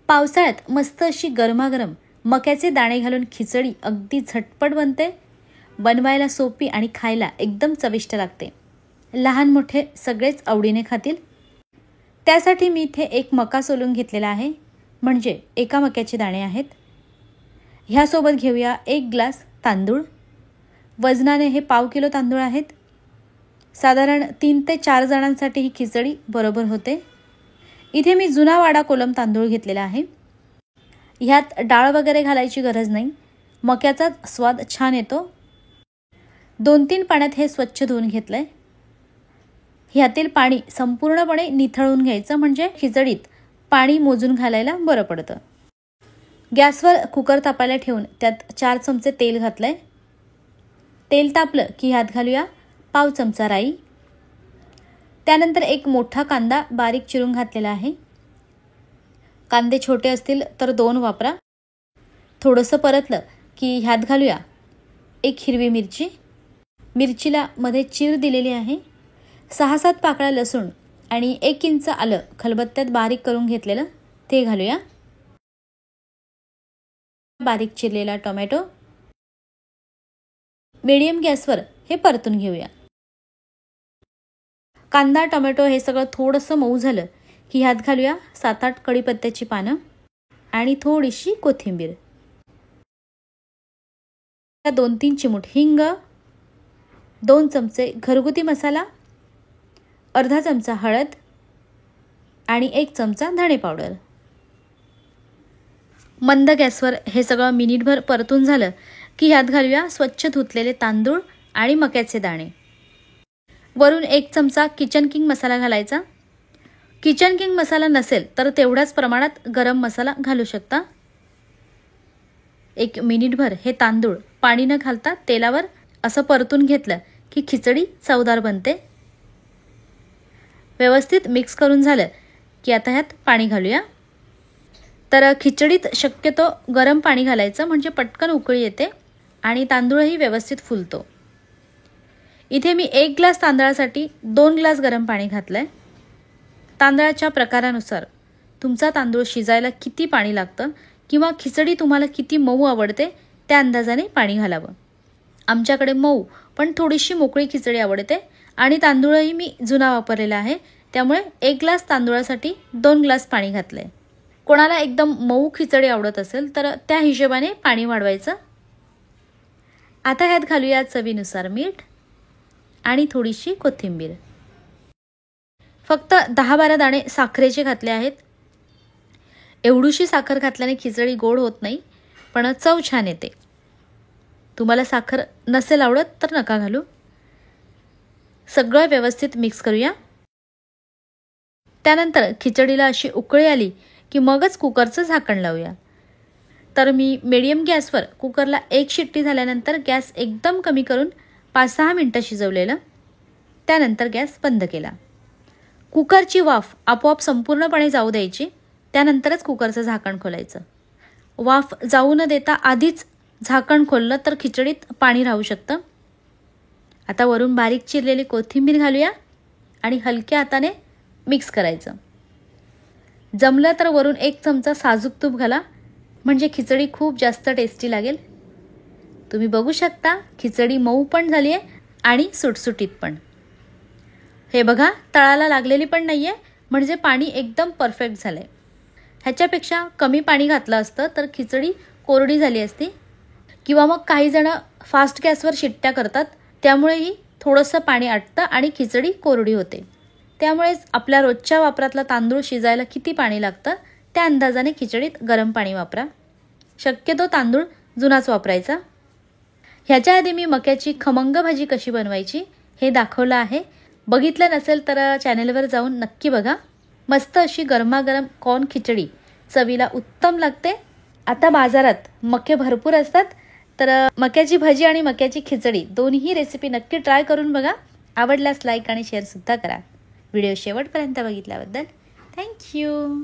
पावसाळ्यात मस्त अशी गरमागरम मक्याचे दाणे घालून खिचडी अगदी झटपट बनते. बनवायला सोपी आणि खायला एकदम चविष्ट लागते. लहान मोठे सगळेच आवडीने खातील. त्यासाठी मी इथे एक मका सोलून घेतलेला आहे, म्हणजे एका मक्याचे दाणे आहेत. ह्यासोबत घेऊया 1 ग्लास तांदूळ. वजनाने हे पाव किलो तांदूळ आहेत. साधारण 3 ते 4 जणांसाठी ही खिचडी बरोबर होते. इथे मी जुना वाडा कोलम तांदूळ घेतलेला आहे. ह्यात डाळ वगैरे घालायची गरज नाही, मक्याचाच स्वाद छान येतो. 2-3 पाण्यात हे स्वच्छ धुवून घेतलंय. ह्यातील पाणी संपूर्णपणे निथळून घ्यायचं, म्हणजे खिचडीत पाणी मोजून घालायला बरं पडतं. गॅसवर कुकर तापायला ठेवून त्यात 4 चमचे तेल घातलंय. तेल तापलं की ह्यात घालूया पाव चमचा राई. त्यानंतर एक मोठा कांदा बारीक चिरून घातलेला आहे. कांदे छोटे असतील तर 2 वापरा. थोडंसं परतलं की ह्यात घालूया 1 हिरवी मिरची. मिरचीला मध्ये चीर दिलेली आहे. 6-7 पाकळ्या लसूण आणि 1 इंच आलं खलबत्त्यात बारीक करून घेतलेलं ते घालूया. बारीक चिरलेला टोमॅटो. मीडियम गॅसवर हे परतून घेऊया. कांदा टोमॅटो हे सगळं थोडंसं मऊ झालं की ह्यात घालूया 7-8 कढीपत्त्याची पानं आणि थोडीशी कोथिंबीर. 2-3 चिमूट हिंग, 2 चमचे घरगुती मसाला, अर्धा चमचा हळद आणि 1 चमचा धणे पावडर. मंद गॅसवर हे सगळं मिनिटभर परतून झालं की ह्यात घालूया स्वच्छ धुतलेले तांदूळ आणि मक्याचे दाणे. वरून 1 चमचा किचन किंग मसाला घालायचा. किचन किंग मसाला नसेल तर तेवढ्याच प्रमाणात गरम मसाला घालू शकता. 1 मिनिटभर हे तांदूळ पाणी न घालता तेलावर असं परतून घेतलं की खिचडी चवदार बनते. व्यवस्थित मिक्स करून झालं की आता ह्यात पाणी घालूया. तर खिचडीत शक्यतो गरम पाणी घालायचं, म्हणजे पटकन उकळी येते आणि तांदूळही व्यवस्थित फुलतो. इथे मी 1 ग्लास तांदळासाठी 2 ग्लास गरम पाणी घातलंय. तांदळाच्या प्रकारानुसार तुमचा तांदूळ शिजायला किती पाणी लागतं किंवा खिचडी तुम्हाला किती मऊ आवडते त्या अंदाजाने पाणी घालावं. आमच्याकडे मऊ पण थोडीशी मोकळी खिचडी आवडते आणि तांदूळही मी जुना वापरलेला आहे, त्यामुळे 1 ग्लास तांदूळासाठी 2 ग्लास पाणी घातलंय. कोणाला एकदम मऊ खिचडी आवडत असेल तर त्या हिशोबाने पाणी वाढवायचं. आता ह्यात घालूया चवीनुसार मीठ आणि थोडीशी कोथिंबीर. फक्त 10-12 दाणे साखरेचे घातले आहेत. एवढीशी साखर घातल्याने खिचडी गोड होत नाही, पण चव छान येते. तुम्हाला साखर नसेल आवडत तर नका घालू. सगळं व्यवस्थित मिक्स करूया. त्यानंतर खिचडीला अशी उकळी आली की मगच कुकरचं झाकण लावूया. तर मी मीडियम गॅसवर कुकरला 1 शिट्टी झाल्यानंतर गॅस एकदम कमी करून 5-6 मिनटं शिजवलेलं. त्यानंतर गॅस बंद केला. कुकरची वाफ आपोआप संपूर्णपणे जाऊ द्यायची. त्यानंतरच कुकरचं झाकण खोलायचं. वाफ जाऊ न देता आधीच झाकण खोललं तर खिचडीत पाणी राहू शकतं. आता वरून बारीक चिरलेली कोथिंबीर घालूया आणि हलक्या हाताने मिक्स करायचं. जमलं तर वरून 1 चमचा साजूक तूप घाला, म्हणजे खिचडी खूप जास्त टेस्टी लागेल. तुम्ही बघू शकता खिचडी मऊ पण झाली आहे आणि सुटसुटीत पण. हे बघा, तळाला लागलेली पण नाही आहे, म्हणजे पाणी एकदम परफेक्ट झालं आहे. ह्याच्यापेक्षा कमी पाणी घातलं असतं तर खिचडी कोरडी झाली असती, किंवा मग काही जण फास्ट गॅसवर शिट्ट्या करतात, त्यामुळेही थोडंसं पाणी आटतं आणि खिचडी कोरडी होते. त्यामुळेच आपल्या रोजच्या वापरातला तांदूळ शिजायला किती पाणी लागतं त्या अंदाजाने खिचडीत गरम पाणी वापरा. शक्यतो तांदूळ जुनाच वापरायचा. ह्याच्या आधी मी मक्याची खमंग भाजी कशी बनवायची हे दाखवलं आहे. बघितलं नसेल तर चॅनेलवर जाऊन नक्की बघा. मस्त अशी गरमागरम कॉर्न खिचडी चवीला उत्तम लागते. आता बाजारात मके भरपूर असतात, तर मक्याची भाजी आणि मक्याची खिचडी दोन्ही रेसिपी नक्की ट्राय करून बघा. आवडल्यास लाईक आणि शेअरसुद्धा करा. व्हिडिओ शेवटपर्यंत बघितल्याबद्दल थँक्यू.